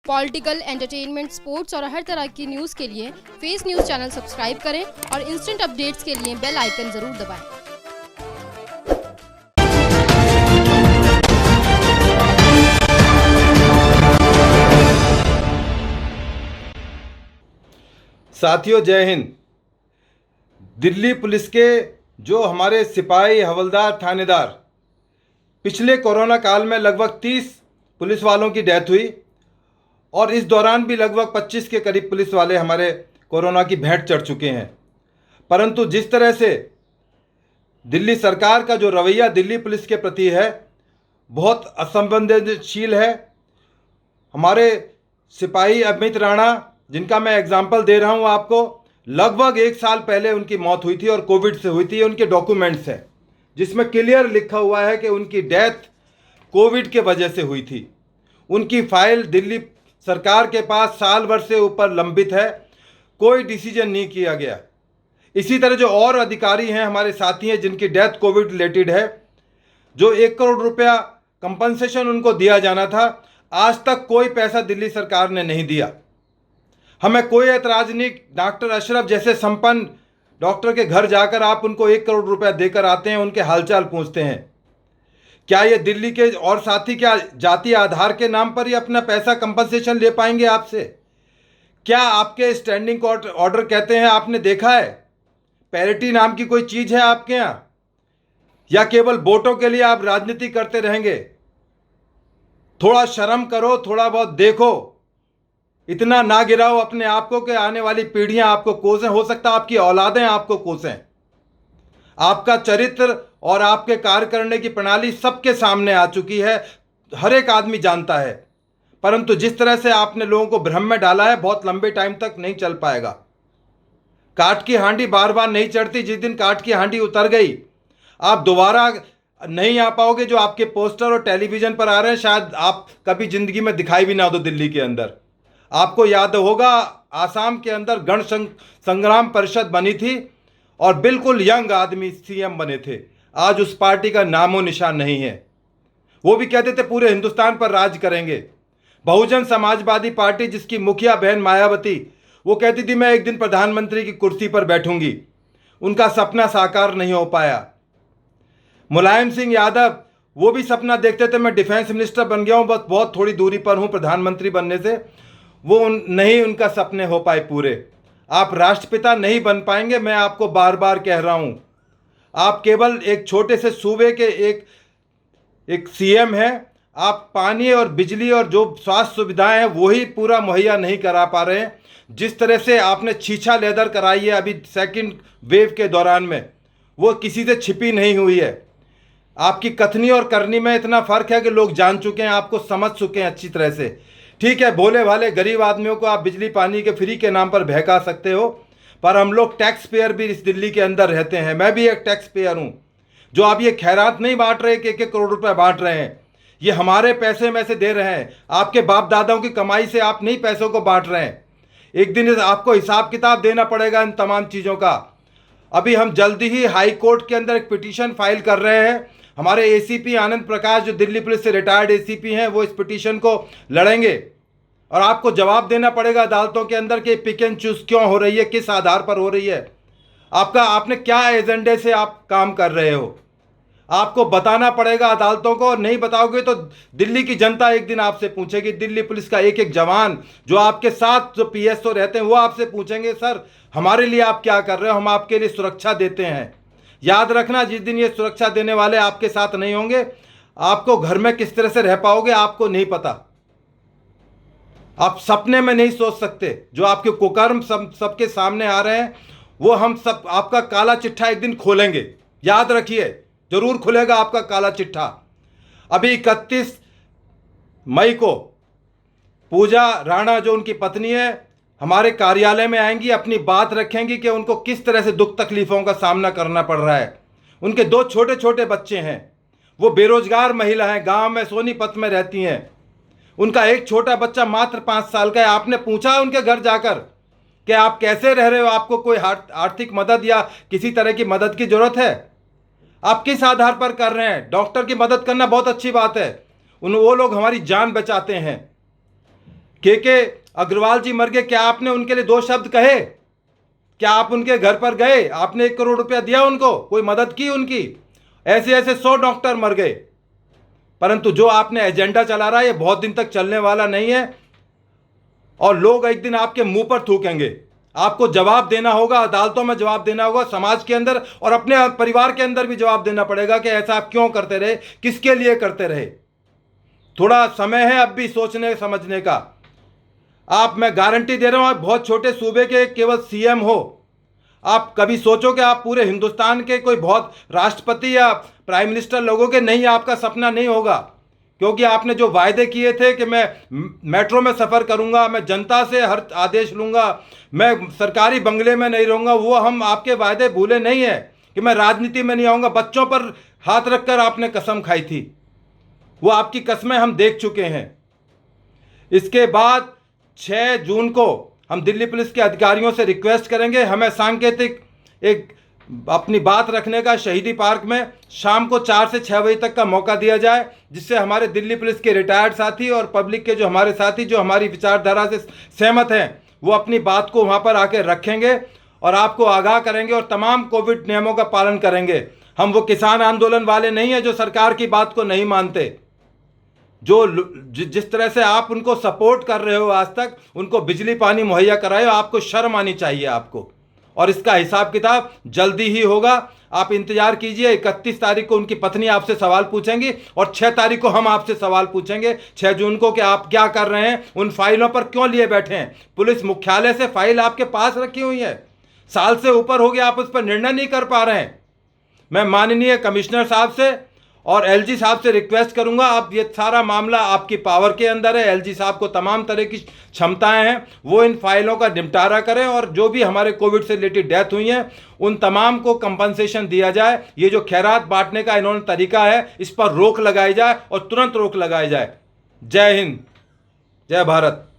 Political, entertainment, sports और हर तरह की न्यूज़ के लिए फेस न्यूज़ चैनल सब्सक्राइब करें और इंस्टेंट अपडेट्स के लिए बेल आइकन ज़रूर दबाएं। साथियों, जय हिंद। दिल्ली पुलिस के जो हमारे सिपाही, हवलदार, थानेदार, पिछले कोरोना काल में लगभग 30 पुलिस वालों की डेथ हुई और इस दौरान भी लगभग 25 के करीब पुलिस वाले हमारे कोरोना की भेंट चढ़ चुके हैं। परंतु जिस तरह से दिल्ली सरकार का जो रवैया दिल्ली पुलिस के प्रति है, बहुत असंवेदनशील है। हमारे सिपाही अमित राणा, जिनका मैं एग्जाम्पल दे रहा हूं आपको, लगभग 1 साल पहले उनकी मौत हुई थी और कोविड से हुई थी। उनके डॉक्यूमेंट्स हैं जिसमें क्लियर लिखा हुआ है कि उनकी डेथ कोविड के वजह से हुई थी। उनकी फाइल दिल्ली सरकार के पास साल भर से ऊपर लंबित है, कोई डिसीजन नहीं किया गया। इसी तरह जो और अधिकारी हैं, हमारे साथी हैं, जिनकी डेथ कोविड रिलेटेड है, जो 1 करोड़ रुपया कंपनसेशन उनको दिया जाना था, आज तक कोई पैसा दिल्ली सरकार ने नहीं दिया। हमें कोई एतराज नहीं। डॉक्टर अशरफ जैसे संपन्न डॉक्टर के घर जाकर आप उनको 1 करोड़ रुपया देकर आते हैं, उनके हालचाल पूछते हैं। क्या ये दिल्ली के और साथी क्या जाति आधार के नाम पर ही अपना पैसा कंपनसेशन ले पाएंगे आपसे? क्या आपके स्टैंडिंग कोर्ट ऑर्डर कहते हैं, आपने देखा है? पैरिटी नाम की कोई चीज़ है आपके यहाँ? या केवल वोटों के लिए आप राजनीति करते रहेंगे? थोड़ा शर्म करो, थोड़ा बहुत देखो। इतना ना गिराओ अपने आप को कि आने वाली पीढ़ियां आपको कोसें, हो सकता है आपकी औलादें आपको कोसें। आपका चरित्र और आपके कार्य करने की प्रणाली सबके सामने आ चुकी है, हर एक आदमी जानता है। परंतु जिस तरह से आपने लोगों को भ्रम में डाला है, बहुत लंबे टाइम तक नहीं चल पाएगा। काठ की हांडी बार बार नहीं चढ़ती। जिस दिन काठ की हांडी उतर गई, आप दोबारा नहीं आ पाओगे। जो आपके पोस्टर और टेलीविजन पर आ रहे हैं, शायद आप कभी जिंदगी में दिखाई भी ना दो दिल्ली के अंदर। आपको याद होगा, आसाम के अंदर गण संग्राम परिषद बनी थी और बिल्कुल यंग आदमी सीएम बने थे। आज उस पार्टी का नामो निशान नहीं है। वो भी कहते थे पूरे हिंदुस्तान पर राज करेंगे। बहुजन समाजवादी पार्टी, जिसकी मुखिया बहन मायावती, वो कहती थी मैं एक दिन प्रधानमंत्री की कुर्सी पर बैठूंगी। उनका सपना साकार नहीं हो पाया। मुलायम सिंह यादव, वो भी सपना देखते थे मैं डिफेंस मिनिस्टर बन गया हूं, बस बहुत थोड़ी दूरी पर हूं प्रधानमंत्री बनने से। वो नहीं, उनका सपने हो पाए पूरे। आप राष्ट्रपिता नहीं बन पाएंगे, मैं आपको बार बार कह रहा हूं। आप केवल एक छोटे से सूबे के एक सीएम हैं। आप पानी और बिजली और जो स्वास्थ्य सुविधाएं हैं वही पूरा मुहैया नहीं करा पा रहे हैं। जिस तरह से आपने छीछा लेदर कराई है अभी सेकंड वेव के दौरान में, वो किसी से छिपी नहीं हुई है। आपकी कथनी और करनी में इतना फर्क है कि लोग जान चुके हैं, आपको समझ चुके हैं अच्छी तरह से। ठीक है, भोले भाले गरीब आदमियों को आप बिजली पानी के फ्री के नाम पर बहका सकते हो, पर हम लोग टैक्स पेयर भी इस दिल्ली के अंदर रहते हैं। मैं भी एक टैक्स पेयर हूं। जो आप ये खैरात नहीं बांट रहे कि 1-1 करोड़ रुपए बांट रहे हैं, ये हमारे पैसे में से दे रहे हैं। आपके बाप दादाओं की कमाई से आप नहीं पैसों को बांट रहे हैं। एक दिन आपको हिसाब किताब देना पड़ेगा इन तमाम चीज़ों का। अभी हम जल्दी ही हाई कोर्ट के अंदर एक पिटीशन फाइल कर रहे हैं। हमारे एसीपी आनंद प्रकाश, जो दिल्ली पुलिस से रिटायर्ड एसीपी हैं, वो इस पिटीशन को लड़ेंगे और आपको जवाब देना पड़ेगा अदालतों के अंदर कि पिक एंड चूज क्यों हो रही है, किस आधार पर हो रही है, आपने क्या एजेंडे से आप काम कर रहे हो। आपको बताना पड़ेगा अदालतों को, और नहीं बताओगे तो दिल्ली की जनता एक दिन आपसे पूछेगी। दिल्ली पुलिस का एक एक जवान, जो आपके साथ जो पीएसओ रहते हैं, वो आपसे पूछेंगे सर हमारे लिए आप क्या कर रहे हो, हम आपके लिए सुरक्षा देते हैं। याद रखना, जिस दिन ये सुरक्षा देने वाले आपके साथ नहीं होंगे, आपको घर में किस तरह से रह पाओगे आपको नहीं पता। आप सपने में नहीं सोच सकते। जो आपके कुकर्म सबके सामने आ रहे हैं, वो हम सब आपका काला चिट्ठा एक दिन खोलेंगे। याद रखिए, जरूर खुलेगा आपका काला चिट्ठा। अभी 31 मई को पूजा राणा, जो उनकी पत्नी है, हमारे कार्यालय में आएंगी, अपनी बात रखेंगी कि उनको किस तरह से दुख तकलीफों का सामना करना पड़ रहा है। उनके 2 छोटे छोटे बच्चे हैं, वो बेरोजगार महिला हैं, गांव में सोनीपत में रहती हैं। उनका एक छोटा बच्चा मात्र 5 साल का है। आपने पूछा उनके घर जाकर कि आप कैसे रह रहे हो, आपको कोई आर्थिक मदद या किसी तरह की मदद की जरूरत है? आप किस आधार पर कर रहे हैं? डॉक्टर की मदद करना बहुत अच्छी बात है, वो लोग हमारी जान बचाते हैं। के अग्रवाल जी मर गए, क्या आपने उनके लिए दो शब्द कहे? क्या आप उनके घर पर गए? आपने 1 करोड़ रुपया दिया उनको? कोई मदद की उनकी? ऐसे ऐसे 100 डॉक्टर मर गए। परंतु जो आपने एजेंडा चला रहा है ये बहुत दिन तक चलने वाला नहीं है और लोग एक दिन आपके मुंह पर थूकेंगे। आपको जवाब देना होगा, अदालतों में जवाब देना होगा, समाज के अंदर और अपने परिवार के अंदर भी जवाब देना पड़ेगा कि ऐसा आप क्यों करते रहे, किसके लिए करते रहे। थोड़ा समय है अब भी सोचने समझने का। मैं गारंटी दे रहा हूं, आप बहुत छोटे सूबे के केवल सीएम हो। आप कभी सोचो कि आप पूरे हिंदुस्तान के कोई बहुत राष्ट्रपति या प्राइम मिनिस्टर लोगों के नहीं, आपका सपना नहीं होगा। क्योंकि आपने जो वायदे किए थे कि मैं मेट्रो में सफ़र करूंगा, मैं जनता से हर आदेश लूंगा, मैं सरकारी बंगले में नहीं रहूंगा, वो हम आपके वायदे भूले नहीं है। कि मैं राजनीति में नहीं आऊंगा, बच्चों पर हाथ रखकर आपने कसम खाई थी, वो आपकी कस्में हम देख चुके हैं। इसके बाद 6 जून को हम दिल्ली पुलिस के अधिकारियों से रिक्वेस्ट करेंगे, हमें सांकेतिक एक अपनी बात रखने का शहीदी पार्क में शाम को 4 से 6 बजे तक का मौका दिया जाए, जिससे हमारे दिल्ली पुलिस के रिटायर्ड साथी और पब्लिक के जो हमारे साथी जो हमारी विचारधारा से सहमत हैं वो अपनी बात को वहाँ पर आकर रखेंगे और आपको आगाह करेंगे और तमाम कोविड नियमों का पालन करेंगे। हम वो किसान आंदोलन वाले नहीं हैं जो सरकार की बात को नहीं मानते। जो जिस तरह से आप उनको सपोर्ट कर रहे हो आज तक, उनको बिजली पानी मुहैया कराए, आपको शर्म आनी चाहिए आपको। और इसका हिसाब किताब जल्दी ही होगा, आप इंतजार कीजिए। 31 तारीख को उनकी पत्नी आपसे सवाल पूछेंगी और 6 तारीख को हम आपसे सवाल पूछेंगे 6 जून को कि आप क्या कर रहे हैं, उन फाइलों पर क्यों लिए बैठे हैं। पुलिस मुख्यालय से फाइल आपके पास रखी हुई है, साल से ऊपर हो गया, आप उस पर निर्णय नहीं कर पा रहे हैं। मैं माननीय कमिश्नर साहब से और एलजी साहब से रिक्वेस्ट करूंगा, आप ये सारा मामला आपकी पावर के अंदर है, एलजी साहब को तमाम तरह की क्षमताएं हैं, वो इन फाइलों का निपटारा करें और जो भी हमारे कोविड से रिलेटेड डेथ हुई हैं उन तमाम को कंपनसेशन दिया जाए। ये जो खैरात बांटने का इन्होंने तरीका है, इस पर रोक लगाई जाए और तुरंत रोक लगाई जाए। जय हिंद, जय भारत।